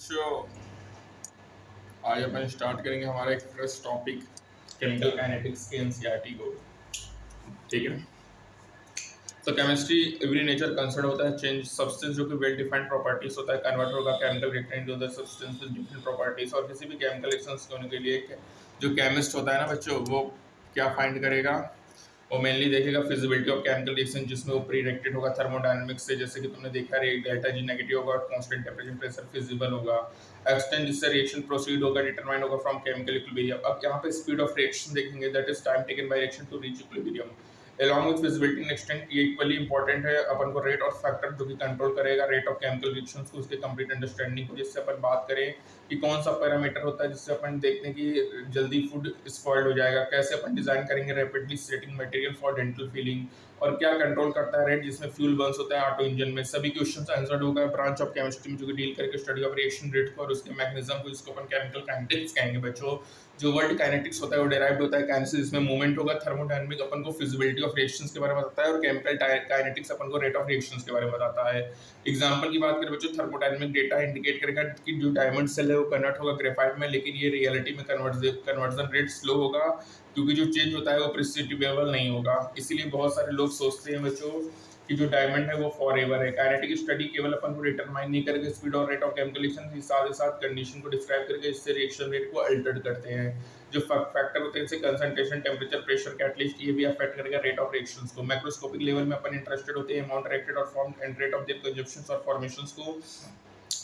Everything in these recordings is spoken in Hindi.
बच्चों, आज अपन स्टार्ट करेंगे हमारा एक फ्रेश टॉपिक केमिकल काइनेटिक्स के एनसीईआरटी को। ठीक है, तो केमिस्ट्री एवरी नेचर कंसर्न होता है चेंज सब्सटेंस जो कि वेल डिफाइंड प्रॉपर्टीज होता है कन्वर्ट होगा chemical reactant into the substance with different properties. और किसी भी केमिकल रिएक्शंस होने के लिए जो केमिस्ट होता है ना बच्चों, वो क्या फाइंड करेगा, वो मेनली देखेगा फिजिबिलिटी ऑफ केमिकल रिएक्शन जिसमें वो प्रीडिक्टेड होगा थर्मोडायनामिक्स से, जैसे कि तुमने देखा है डेल्टा जी नेगेटिव होगा और कांस्टेंट टेंपरेचर प्रेशर फिजिबल होगा। एक्सटेंट जिससे रिएक्शन प्रोसीड होगा डिटरमाइन होगा फ्रॉम केमिकल इक्विलिब्रियम। अब यहाँ पे स्पीड ऑफ रिएक्शन देखेंगे, that is time taken by reaction to reach equilibrium along with visibility and extent। ये इक्वली इंपॉर्टेंट है अपन को रेट और फैक्टर जो कि कंट्रोल करेगा रेट ऑफ केमिकल रिएक्शंस को, उसके कंप्लीट अंडरस्टैंडिंग को। जिससे अपन बात करें कि कौन सा पैरामीटर होता है जिससे अपन देखते हैं कि जल्दी फूड स्पॉइल्ड हो जाएगा, कैसे अपन डिजाइन करेंगे rapidly setting material for dental feeling, और क्या कंट्रोल करता है रेट जिसमें फ्यूल बर्न्स होता है ऑटो इंजन में। सभी क्वेश्चंस आंसर्ड होगा ब्रांच ऑफ केमिस्ट्री में जो कि डील करके स्टडी ऑफ रिएक्शन रेट को और उसके मैकेनिज्म को, जिसको अपन केमिकल काइनेटिक्स कहेंगे बच्चों। जो वर्ड काइनेटिक्स होता है वो डेराइव्ड होता है काइनेसिस, जिसमें मूवमेंट होगा। थर्मोडायनामिक अपन को फिजिबिलिटी ऑफ रिएक्शंस के बारे में बताता है और केमिकल काइनेटिक्स अपन को रेट ऑफ रिएक्शंस के बारे में बताता है। एग्जांपल की बात करें बच्चों, थर्मोडायनामिक डेटा इंडिकेट करेगा कि जो डायमंड सेल है वो कन्वर्ट होगा ग्रेफाइट में, लेकिन ये रियलिटी में कन्वर्जन रेट स्लो होगा क्योंकि जो चेंज होता है वो प्रिसिपिटेबल नहीं होगा। इसीलिए बहुत सारे लोग सोचते हैं बच्चों कि जो डायमंड है वो फॉरएवर है। काइनेटिक स्टडी केवल अपन को डिटरमाइन नहीं करके स्पीड और रेट ऑफ केमिकल रिएक्शन के साथ ही साथ कंडीशन को डिस्क्राइब करके इससे रिएक्शन रेट को अल्टर करते हैं। जो फैक्टर होते हैं जैसे कंसंट्रेशन, टेम्परेचर, प्रेशर, कैटलिस्ट, ये भी अफेक्ट करेगा रेट ऑफ रिएक्शंस को। मैक्रोस्कोपिक लेवल में अपन इंटरेस्टेड होते हैं अमाउंट रिएक्टेड और formed and rate of their consumptions और फॉर्मेशंस को।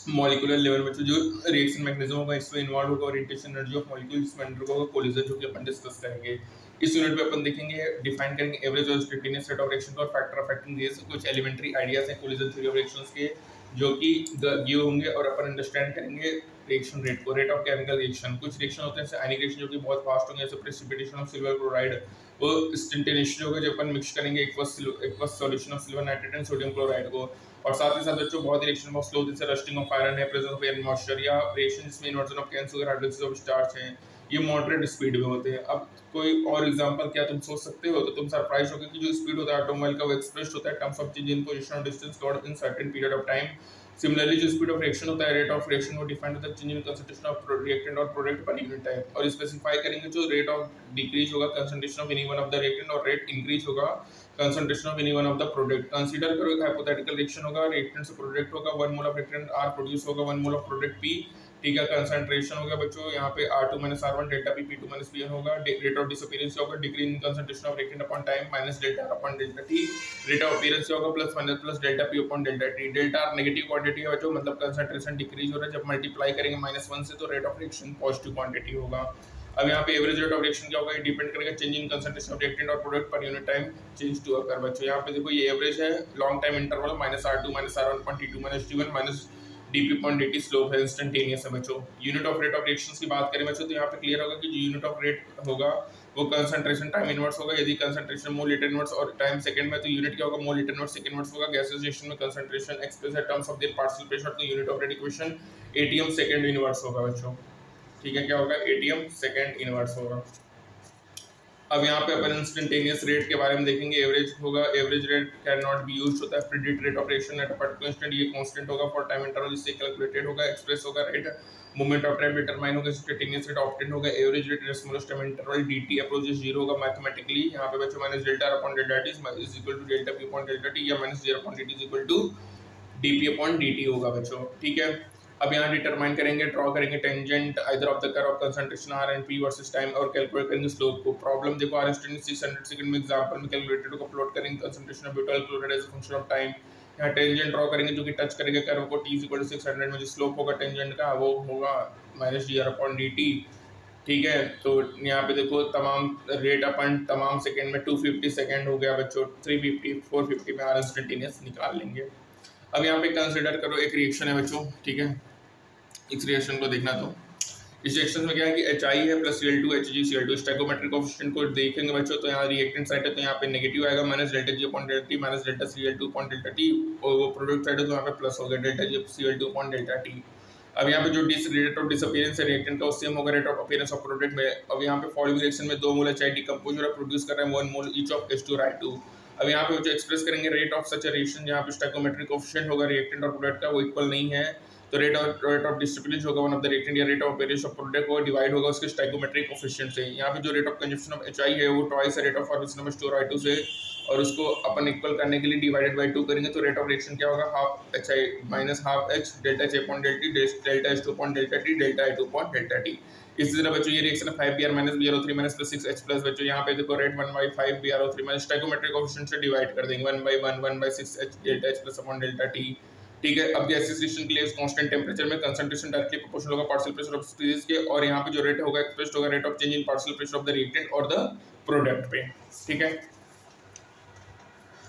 मॉलिक्यूलर लेवल में जो रिएक्शन मैकेनिज्म होगा इसमें इन्वॉल्व होगा ओरिएंटेशन एनर्जी ऑफ मॉलिक्यूल जिसमें अंडर होगा कोलिजन, जो कि अपन डिस्कस करेंगे। इस यूनिट में अपन देखेंगे डिफाइन करेंगे एवरेज और इंस्टेंटेनियस रेट ऑफ रिएक्शन और फैक्टर अफेक्टिंग दिस। कुछ एलिमेंट्री आइडियाज हैं कोलिजन थ्योरी ऑफ रिएक्शंस के जो कि गिव होंगे और अपन अंडरस्टैंड करेंगे रिएक्शन रेट को। रेट ऑफ केमिकल रिएक्शन, कुछ रिएक्शन होते हैं जैसे आयनिक रिएक्शन जो कि बहुत फास्ट होंगे, जैसे प्रेसिपिटेशन ऑफ सिल्वर क्लोराइड, वो इंस्टेंटेनियसली होगा जब अपन मिक्स करेंगे aqueous solution of silver nitrate and sodium chloride को। और साथ ही साथ बच्चों बहुत रिएक्शन बहुत स्लो जैसे रस्टिंग ऑफ आयरन है, प्रेजेंस ऑफ एयर मॉइस्चर, या रिएक्शन जिसमें inversion of cane sugar, hydrolysis of starch है, ये मॉडरेट स्पीड में होते हैं। अब कोई और एग्जांपल क्या तुम सोच सकते हो, तो तुम सरप्राइज होगे कि जो स्पीड होता है ऑटोमोबाइल का वो एक्सप्रेस्ड होता है terms of change in position और distance covered in certain period of time. Similarly जो स्पीड ऑफ रिएक्शन होता है रेट ऑफ रिएक्शन को डिफाइंड होता है change in concentration of reactant और प्रोडक्ट पर यूनिट टाइम। और स्पेसिफाई करेंगे जो रेट ऑफ डिक्रीज होगा concentration of any one of the reactant और रेट इंक्रीज होगा concentration of any one of the product. Consider करो एक हाइपोथेटिकल रिएक्शन होगा, रिएक्टेंट से प्रोडक्ट होगा, 1 mole of reactant R produce होगा, 1 मोल ऑफ प्रोडक्ट पी। ठीक है, कंसंट्रेशन हो गया बच्चों यहाँ पे R2 - R1 delta P P2 - Pn होगा। रेट ऑफ डिसअपीयरेंस होगा decrease in concentration of reactant upon time minus delta R upon delta T। Rate of appearance होगा plus minus plus delta P upon delta T। Delta R negative quantity है बच्चों, मतलब कंसंट्रेशन डिक्रीज हो रहा है। जब मल्टीप्लाई करेंगे -1 से तो rate of reaction positive quantity होगा। अब यहाँ पे एवरेज रेट ऑफ रिएक्शन क्या होगा, ये डिपेंड करेगा change in concentration of reactant और product per unit time change to occur बच्चों। यहाँ पे देखो ये एवरेज है long time interval -R2 - R1 upon T2 - T1 minus dp upon dt slope है, इंस्टेंटेनियस है बच्चों। Unit of rate of reactions की बात करें बच्चों तो यहाँ पे क्लियर होगा कि जो यूनिट ऑफ रेट होगा वो कंसंट्रेशन टाइम इनवर्स होगा। यदि कंसंट्रेशन मोल लीटर इनवर्स और टाइम सेकंड में तो यूनिट क्या होगा, mole litre inverse second inverse होगा। गैसेस में concentration express in terms of their partial pressure तो unit of rate equation ATM second inverse होगा बच्चों। ठीक है, क्या होगा, एटीएम सेकंड इनवर्स होगा। अब यहाँ पे अपन इंस्टेंटेनियस रेट के बारे में देखेंगे। एवरेज होगा, average rate can not be used होता है predict rate of reaction at a particular instant, ये कांस्टेंट होगा फॉर टाइम इंटरवल जिससे कैलकुलेटेड होगा। एक्सप्रेस होगा rate moment of time determine होगा, इंस्टेंटेनियस रेट ऑब्टेन होगा। Average rate response time interval dt approaches 0 होगा मैथमेटिकली। यहाँ पे बच्चों minus delta R upon delta T is equal to delta P upon delta T या minus 0 upon dt is equal to dp upon dt होगा बच्चों। ठीक है, अब यहाँ डिटरमाइन करेंगे, ड्रॉ करेंगे tangent either of the curve of concentration R and P versus time और कैलकुलेट करेंगे स्लोप को। प्रॉब्लम देखो R * 600 सेकंड में एग्जांपल में कैलकुलेटेड को प्लॉट करेंगे concentration of butyl chloride as a function of time. यहाँ टेंजेंट ड्रॉ करेंगे जो कि टच करेंगे कर्व को t = 600 में, जो स्लोप होगा टेंजेंट का वो होगा -dr/dt। ठीक है, तो यहाँ पे देखो तमाम रेट अपन तमाम सेकंड में 250 सेकंड हो गया बच्चों, 350 450 में R इंस्टेंटेनियस निकाल लेंगे। अब यहाँ पे कंसीडर करो एक रिएक्शन है बच्चों। ठीक है, इस रिएक्शन को देखना, तो इस रिएक्शन में क्या है कि HI है plus Cl2 HgCl2। Stoichiometric coefficient को देखेंगे बच्चों तो यहाँ रिएक्टेंट साइड है तो यहाँ पे नेगेटिव आएगा -ΔG/ΔT माइनस ΔCl2/ΔT, और वो प्रोडक्ट साइड है तो यहाँ पे प्लस हो गया ΔGCl2/ΔT। अब यहाँ पे जो रेट ऑफ डिसअपीयरेंस है रिएक्टेंट का वो सेम होगा rate of appearance of product में। अब यहाँ पे फॉलोइंग रिएक्शन में 2 मोल HI डिकम्पोज हो रहा है, प्रोड्यूस कर रहा है 1 मोल ईच ऑफ H2 और I2। अब यहाँ पे जो एक्सप्रेस करेंगे रेट ऑफ सच रिएक्शन, जहाँ पे स्टोइकोमेट्रिक कोएफिशिएंट होगा रिएक्टेंट और प्रोडक्ट का वो इक्वल नहीं है तो रेट ऑफ डिस्ट्रीब्यूशन होगा वन ऑफ द रिएक्टेंट या rate of variation of product को डिवाइड होगा उसके स्टोइकोमेट्रिक कोएफिशिएंट से। यहाँ पे जो rate of consumption of HI है वो ट्वाइस है rate of formation of H2 और I2 से, और उसको अपन इक्वल करने के लिए डिवाइडेड बाय 2 करेंगे तो रेट ऑफ रिएक्शन क्या होगा, half HI minus half H delta H upon delta T delta H2 upon delta T delta I2 upon delta T। इसी तरह बच्चों ये रिएक्शन है 5Br minus BrO3 minus plus 6H plus, बच्चों यहाँ पे देखो rate 1/5 BrO3 minus stoichiometric coefficient से डिवाइड कर देंगे 1/1 1/6H delta H plus upon delta T। ठीक है, अब गैसियस रिएक्शन के लिए कांस्टेंट टेंपरेचर में कंसंट्रेशन डायरेक्टली प्रोपोर्शनल होगा पार्शियल प्रेशर ऑफ स्पीसीज के, और यहाँ पे जो रेट होगा एक्सप्रेस्ड होगा rate of change in partial pressure of the reactant और द प्रोडक्ट पे। ठीक है,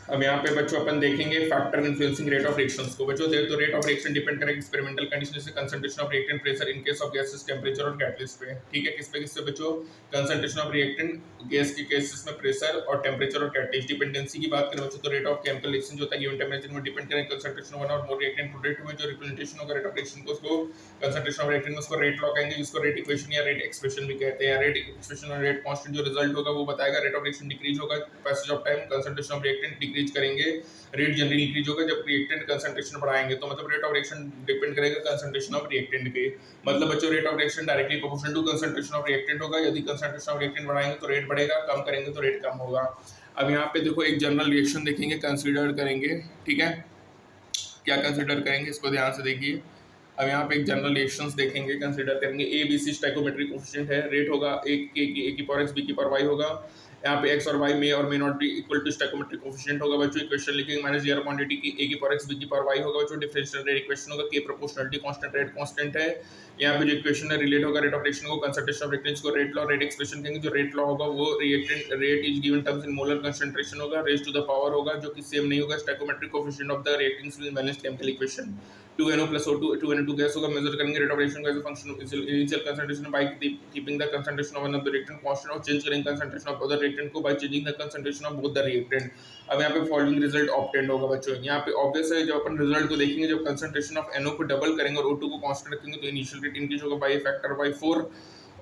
अब यहाँ पे बच्चों अपन देखेंगे factor influencing rate of reactions को। बच्चों देखो तो रेट ऑफ रिएक्शन डिपेंड करेगा एक्सपेरिमेंटल कंडीशन जैसे concentration of reactant pressure in case of gases temperature और कैटलिस्ट पे। ठीक है, किससे बच्चों, कंसंट्रेशन ऑफ रिएक्टेंट गैस के केसेस में प्रेशर और टेंपरेचर और कैटलिस्ट। डिपेंडेंसी की बात करें बच्चों तो रेट ऑफ केमिकल रिएक्शन जो होता है गिवन टेंपरेचर में डिपेंड करेगा कंसंट्रेशन ऑफ वन और मोर रिएक्टेंट प्रोडक्ट में जो रिप्रेजेंटेशन होगा रेट ऑफ रिएक्शन को उसको कंसंट्रेशन ऑफ रिएक्टेंट में उसको रेट लॉ कहेंगे, जिसको रेट इक्वेशन या रेट एक्सप्रेशन भी कहते हैं। रेट इक्वेशन और रेट कांस्टेंट जो रिजल्ट होगा वो बताएगा रेट ऑफ रिएक्शन डिक्रीज होगा passage of time, concentration of reactant decrease करेंगे, रेट जनरली इंक्रीज होगा जब रिएक्टेंट कंसंट्रेशन बढ़ाएंगे। तो मतलब रेट ऑफ रिएक्शन डिपेंड करेगा कंसंट्रेशन ऑफ रिएक्टेंट पे। मतलब बच्चों rate of reaction directly proportional to concentration of reactant होगा, यदि कंसंट्रेशन ऑफ रिएक्टेंट बढ़ाएंगे तो रेट बढ़ेगा, कम करेंगे तो रेट कम होगा। अब यहाँ पे देखो एक जनरल रिएक्शन देखेंगे, कंसीडर करेंगे। ठीक है, क्या कंसीडर करेंगे इसको ध्यान से देखिए। अब यहाँ पे एक जनरल रिएक्शंस देखेंगे, कंसीडर करेंगे। A B C stoichiometric coefficient है, रेट होगा एक ए की पावर x बी की पावर y होगा। यहाँ पे x और y मे और may not be equal to stoichiometric coefficient होगा। बच्चों इक्वेशन लिखेंगे माइनस जीरो अपॉन dt की a की पावर x b की पावर y होगा। बच्चों डिफरेंशियल रेट इक्वेशन होगा, k proportionality constant rate constant है। यहाँ पे जो इक्वेशन है रिलेट होगा रेट ऑफ रिएक्शन को कंसंट्रेशन ऑफ रिएक्टेंट्स को रेट लॉ, रेट एक्सप्रेशन कहेंगे। जो रेट लॉ होगा वो reactant rate is given terms in molar concentration होगा, रेज टू द पावर होगा जो कि सेम नहीं होगा stoichiometric coefficient of the reactants with balanced chemical equation. 2NO plus O2 2NO2 gas होगा। मेजर करेंगे रेट ऑफ रिएक्शन को as a function of initial concentration by keeping the concentration of one of the reactant constant, और चेंज करेंगे कंसंट्रेशन ऑफ अदर रिएक्टेंट को by changing the concentration of both the reactant. अब यहाँ पे फॉलोइंग रिजल्ट ऑब्टेन्ड होगा। बच्चों यहाँ पे ऑब्वियस है, जब अपन रिजल्ट को देखेंगे, जब कंसंट्रेशन ऑफ NO को डबल करेंगे और O2 को कांस्टेंट रखेंगे तो इनिशियल रेट इंक्रीज होगा बाय फैक्टर बाय 4,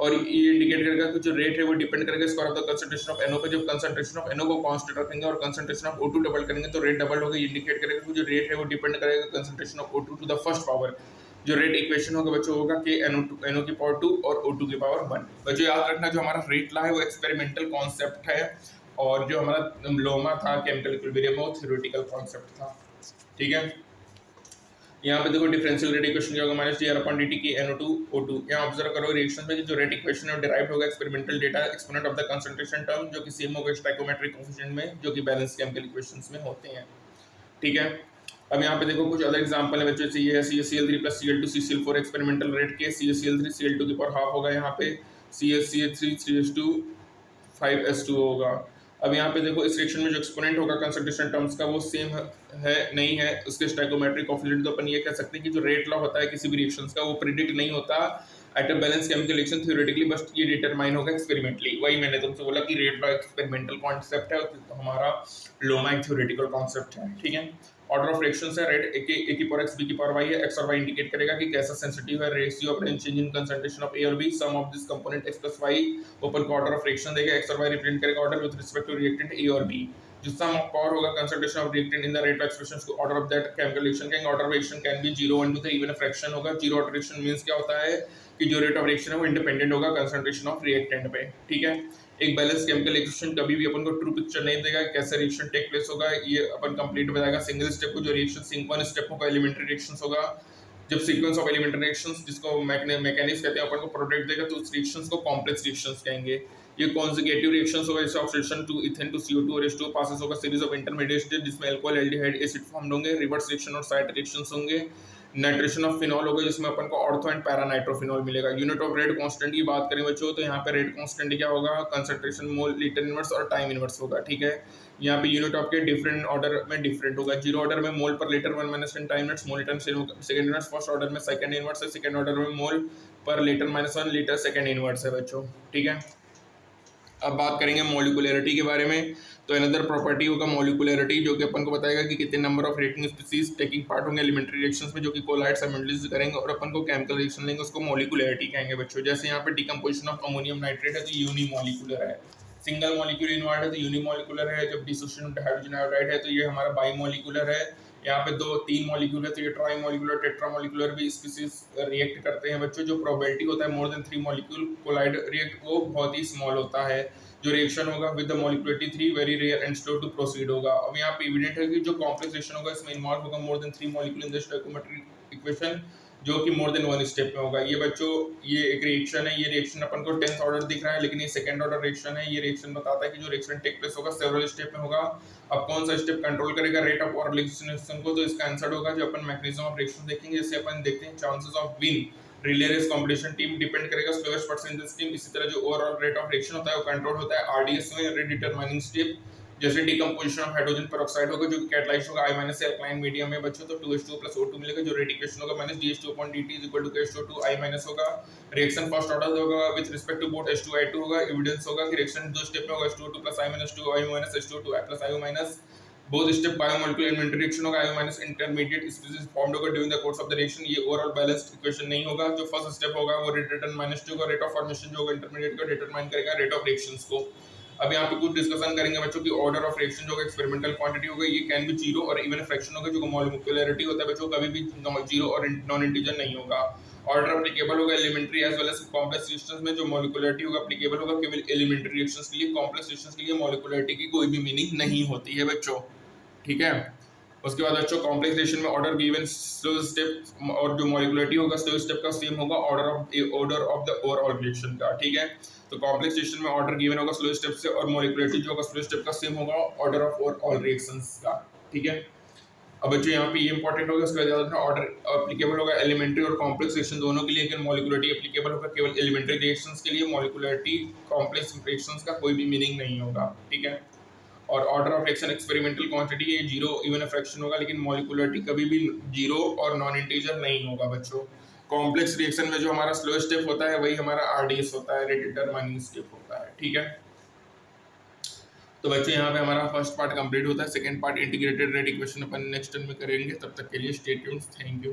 और ये इंडिकेट करेगा कि जो रेट है वो डिपेंड करेगा square of the concentration of NO पे। जब कंसंट्रेशन ऑफ NO को कांस्टेंट रखेंगे और कंसंट्रेशन ऑफ O2 डबल करेंगे तो रेट डबल होगा। ये इंडिकेट करेगा कि जो रेट है वो डिपेंड करेगा concentration of O2 to the first power. जो रेट इक्वेशन होगा बच्चों होगा कि NO की पावर 2 और O2 की पावर 1। बच्चों याद रखना जो हमारा रेट ला है वो एक्सपेरिमेंटल कॉन्सेप्ट है, और जो हमारा लोमा था केमिकल इक्विलिब्रियम वो थ्योरेटिकल कॉन्सेप्ट था। ठीक है, यहाँ पे देखो डिफरेंशियल रेट इक्वेशन क्या होगा, minus D R upon D T की NO2 O2। यहाँ ऑब्जर्व करो रिएक्शन में जो रेट इक्वेशन है वो डिराइव्ड होगा experimental data exponent of the concentration term जो कि सेम होगा स्टोइकोमेट्रिक कोएफिशिएंट में जो कि बैलेंस केमिकल इक्वेशंस में होते हैं। ठीक है, अब यहाँ पे देखो कुछ अदर एग्जांपल है बच्चों, ये है CaCl3 plus Cl2 CCl4 experimental rate के। CaCl3 Cl2 की पावर हाफ होगा, यहाँ पे CaCl3 3s2 5s2 होगा। अब यहाँ पे देखो इस रिएक्शन में जो एक्सपोनेंट होगा कंसंट्रेशन टर्म्स का वो सेम है नहीं है उसके स्टोइकोमेट्रिक कोएफिशिएंट। तो अपन ये कह सकते हैं कि जो रेट लॉ होता है किसी भी रिएक्शंस का वो प्रेडिक्ट नहीं होता at a balance chemical reaction theoretically, बस ये डिटरमाइन होगा एक्सपेरिमेंटली। वही मैंने तुमसे बोला कि रेट लॉ एक्सपेरिमेंटल कॉन्सेप्ट है, हमारा लोमा एक थ्योरेटिकल कॉन्सेप्ट है। ठीक है, ऑर्डर ऑफ रिएक्शंस है, रेट ए की पावर x b की पावर y है। x और y इंडिकेट करेगा कि कैसा सेंसिटिव है ratio of change in concentration of A और B। Sum of this component x plus y open को ऑर्डर ऑफ रिएक्शन देगा, x और y रिप्रेजेंट करेगा order with respect to reactant A और B। जो सम ऑफ पावर होगा concentration of reactant in the rate of expressions को order of that chemical reaction कहेंगे। Order of reaction can be 0 1 2 3 even a fraction होगा। जीरो ऑर्डर रिएक्शन मींस क्या होता है कि जो रेट ऑफ रिएक्शन है वो इंडिपेंडेंट होगा कंसंट्रेशन ऑफ रिएक्टेंट पे। ठीक है, एक बैलेंस केमिकल रिएक्शन कभी भी अपन को ट्रू पिक्चर नहीं देगा कैसे रिएक्शन टेक प्लेस होगा, ये अपन कंप्लीट बताएगा सिंगल स्टेप को। जो रिएक्शन सिंक्रोनस स्टेप होगा एलिमेंट्री रिएक्शंस होगा, जब सीक्वेंस ऑफ एलिमेंट्री रिएक्शंस जिसको मैकेनिक्स कहते हैं अपन को प्रोडक्ट देगा तो उस रिएक्शंस को कॉम्प्लेक्स रिएक्शंस कहेंगे। ये कॉन्जुगेटिव रिएक्शंस होगा, जैसे oxidation to ethane to CO2 और H2 पासेस होगा सीरीज ऑफ इंटरमीडिएट स्टेज जिसमें अल्कोहल एल्डिहाइड एसिड फॉर्म होंगे। रिवर्स रिएक्शन और साइड रिएक्शंस होंगे। नाइट्रेशन ऑफ फिनॉल होगा जिसमें अपन को ऑर्थो एंड पैरा नाइट्रोफिनॉल मिलेगा। यूनिट ऑफ रेट कांस्टेंट की बात करें बच्चों तो यहाँ पे रेट कांस्टेंट क्या होगा, कंसंट्रेशन मोल लीटर इनवर्स और टाइम इनवर्स होगा। ठीक है, यहाँ पे यूनिट ऑफ के डिफरेंट ऑर्डर में डिफरेंट होगा। जीरो ऑर्डर में मोल पर litre 1 - 10 time inverse mole litre second inverse. First order में सेकंड इनवर्स है, सेकंड ऑर्डर में मोल पर लीटर -1 लीटर सेकंड इनवर्स है बच्चों। ठीक है, अब बात करेंगे मॉलिक्यूलरिटी के बारे में। तो अनदर प्रॉपर्टी होगा मॉलिक्यूलरिटी जो कि अपन को बताएगा कि कितने number of reacting species taking part होंगे एलिमेंट्री रिएक्शंस में जो कि कोलाइड साइमल्टेनियसली करेंगे और अपन को केमिकल रिएक्शन लेंगे उसको मॉलिक्यूलरिटी कहेंगे बच्चों। जैसे यहाँ पे डिकम्पोजिशन ऑफ अमोनियम नाइट्रेट है तो यूनिमॉलिक्यूलर है, सिंगल मॉलिक्यूल इन्वॉल्व है तो यूनिमॉलिक्यूलर है। जब डिसोसिएशन ऑफ हाइड्रोजन आयोडाइड है तो ये हमारा बाईमॉलिक्यूलर है। यहाँ पे 2-3 मॉलिक्यूल है तो ये ट्राई मॉलिक्यूलर टेट्रा मॉलिक्यूलर भी स्पीसीज रिएक्ट करते हैं बच्चों। जो प्रोबेबिलिटी होता है more than 3 molecule collide react वो बहुत ही स्मॉल होता है। जो रिएक्शन होगा with the molecularity 3 very rare and slow to proceed होगा। अब यहाँ पे एविडेंट है कि जो कॉम्प्लेक्स रिएक्शन होगा इसमें इन्वॉल्व होगा मोर than 3 molecule in the stoichiometric equation, जो कि मोर देन 1 स्टेप में होगा। ये बच्चों ये एक रिएक्शन है, ये रिएक्शन अपन को 10th ऑर्डर दिख रहा है लेकिन ये सेकंड ऑर्डर रिएक्शन है। ये रिएक्शन बताता है कि जो रिएक्शन टेक प्लेस होगा सेवरल स्टेप में होगा। अब कौन सा स्टेप कंट्रोल करेगा रेट ऑफ ऑर्गेनाइजेशन को, तो इसका आंसर होगा जो अपन मैकेनिज्म ऑफ रिएक्शन देखेंगे जैसे अपन देखते हैं chances of win relay race competition team depend करेगा slowest person in the team. इसी तरह जो ओवरऑल रेट ऑफ रिएक्शन होता है वो कंट्रोल होता है आरडीएस में रेट डिटरमाइनिंग स्टेप। जैसे डिकम्पोजिशन ऑफ हाइड्रोजन पेरोक्साइड होगा जो कैटालाइज होगा I- से अल्कालाइन मीडियम में बच्चों तो 2H2 + O2 मिलेगा। जो रेट इक्वेशन होगा -dH2/dt = KH2 I- होगा। रिएक्शन फर्स्ट ऑर्डर होगा with respect to both H2I2 होगा। एविडेंस होगा कि रिएक्शन दो स्टेप में होगा H2O2 + I- 2 I- H2O2 I + I- both step biomolecular inventory reaction होगा। I- इंटरमीडिएट स्पीसीज फॉर्म्ड होगा during the course of the reaction. ये ओवरऑल बैलेंस्ड इक्वेशन नहीं होगा। जो फर्स्ट स्टेप होगा वो रेट रिटर्न -2 का रेट ऑफ फॉर्मेशन जो होगा इंटरमीडिएट का डिटरमाइन करेगा रेट ऑफ रिएक्शंस को। अब यहाँ पे कुछ डिस्कशन करेंगे बच्चों की ऑर्डर ऑफ रिएक्शन जो एक्सपेरिमेंटल क्वांटिटी होगा ये कैन बी जीरो और इवन फ्रैक्शन होगा। जो मॉलिक्यूलरिटी होता है बच्चों कभी भी जीरो और नॉन इंटीजर नहीं होगा। ऑर्डर एप्लीकेबल होगा elementary as well as complex reactions में। जो मॉलिक्यूलरिटी होगा एप्लीकेबल होगा केवल एलिमेंट्री रिएक्शंस के लिए। कॉम्प्लेक्स रिएक्शंस के लिए मॉलिक्यूलरिटी की कोई भी मीनिंग नहीं होती है बच्चों, ठीक है। उसके बाद बच्चों कॉम्प्लेक्स रिएक्शन में ऑर्डर गिवन स्लो स्टेप और जो मॉलिक्यूलरिटी होगा स्लो स्टेप का सेम होगा order of the overall reaction का, ठीक है। तो कॉम्प्लेक्स रिएक्शन में ऑर्डर गिवन होगा स्लो स्टेप से और मॉलिक्यूलरिटी जो होगा स्लो स्टेप का सेम होगा ऑर्डर ऑफ ओवरऑल रिएक्शंस का, ठीक है। अब बच्चों यहाँ पे ये इंपॉर्टेंट होगा। उसके बाद ऑर्डर एप्लीकेबल होगा एलिमेंट्री और कॉम्प्लेक्स रिएक्शन दोनों के लिए, लेकिन मॉलिक्यूलरिटी एप्लीकेबल होगा केवल एलिमेंट्री रिएक्शंस के लिए। मॉलिक्यूलरिटी कॉम्प्लेक्स रिएक्शंस का कोई भी मीनिंग नहीं होगा, ठीक है। और order of reaction experimental quantity है जीरो इवन फ्रैक्शन होगा, लेकिन मॉलिक्यूलरिटी कभी भी जीरो और नॉन इंटीजर नहीं होगा बच्चों। कॉम्प्लेक्स रिएक्शन में जो हमारा स्लो स्टेप होता है वही हमारा आरडीएस होता है, रेट डिटरमाइनिंग स्टेप होता है, ठीक है। तो बच्चों यहाँ पे हमारा फर्स्ट पार्ट कंप्लीट होता है। Second part integrated rate equation अपन नेक्स्ट टर्म में करेंगे। तब तक के लिए स्टे ट्यून्ड, थैंक यू।